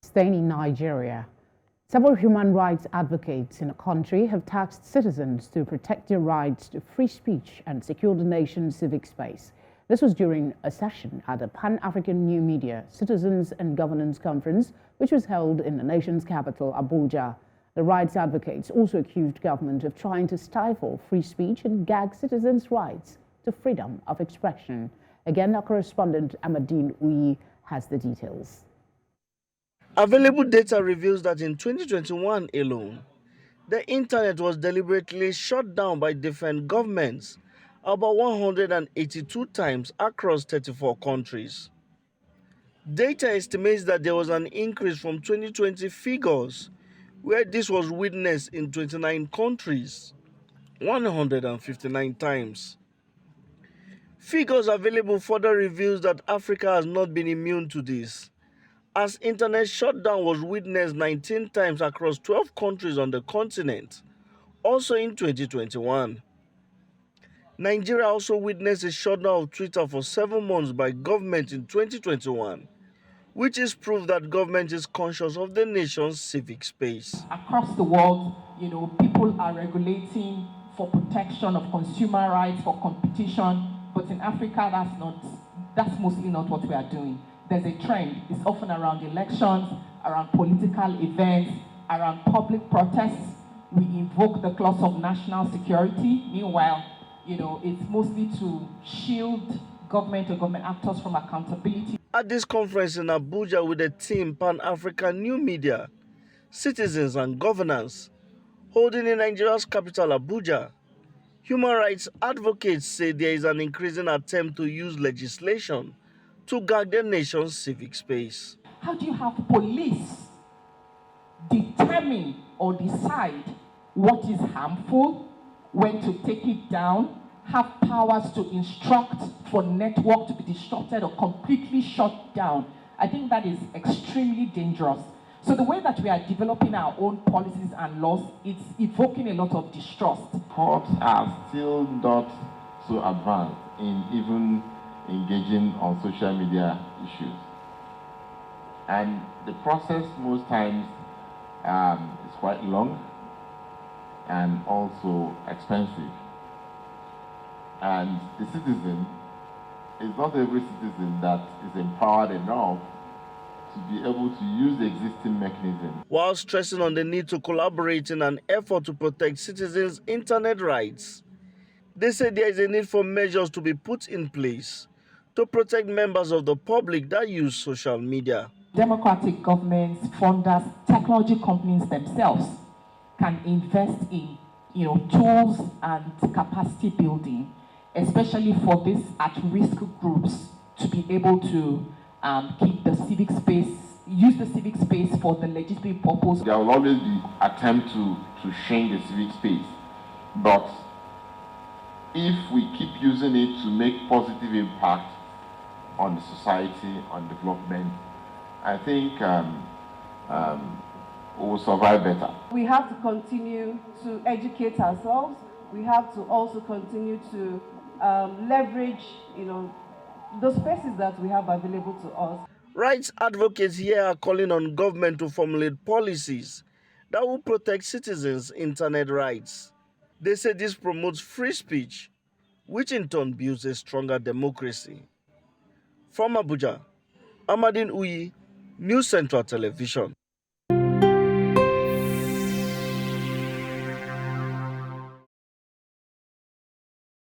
Staying in Nigeria, several human rights advocates in the country have tasked citizens to protect their rights to free speech and secure the nation's civic space. This was during a session at the Pan-African New Media Citizens and Governance Conference, which was held in the nation's capital, Abuja. The rights advocates also accused government of trying to stifle free speech and gag citizens' rights to freedom of expression. Again, our correspondent Amadin Uyi has the details. Available data reveals that in 2021 alone, the internet was deliberately shut down by different governments about 182 times across 34 countries. Data estimates that there was an increase from 2020 figures, where this was witnessed in 29 countries, 159 times. Figures available further reveals that Africa has not been immune to this, as internet shutdown was witnessed 19 times across 12 countries on the continent, also in 2021. Nigeria also witnessed a shutdown of Twitter for 7 months by government in 2021, which is proof that government is conscious of the nation's civic space. Across the world, people are regulating for protection of consumer rights, for competition, but in Africa, that's mostly not what we are doing. There's a trend. It's often around elections, around political events, around public protests. We invoke the clause of national security. Meanwhile, it's mostly to shield government or government actors from accountability. At this conference in Abuja with the team Pan-African New Media, Citizens and Governance, holding in Nigeria's capital Abuja, human rights advocates say there is an increasing attempt to use legislation to guard the nation's civic space. How do you have police determine or decide what is harmful, when to take it down, have powers to instruct for network to be disrupted or completely shut down? I think that is extremely dangerous. So the way that we are developing our own policies and laws, it's evoking a lot of distrust. Courts are still not so advanced in even engaging on social media issues. And the process most times is quite long and also expensive. And the citizen is not every citizen that is empowered enough to be able to use the existing mechanism. While stressing on the need to collaborate in an effort to protect citizens' internet rights, they say there is a need for measures to be put in place to protect members of the public that use social media. Democratic governments, funders, technology companies themselves can invest in tools and capacity building, especially for these at-risk groups to be able to keep the civic space, use the civic space for the legitimate purpose. There will always be attempt to change the civic space, but if we keep using it to make positive impact on the society, on development, I think we will survive better. We have to continue to educate ourselves. We have to also continue to leverage, the spaces that we have available to us. Rights advocates here are calling on government to formulate policies that will protect citizens' internet rights. They say this promotes free speech, which in turn builds a stronger democracy. From Abuja, Amadin Uyi, News Central Television.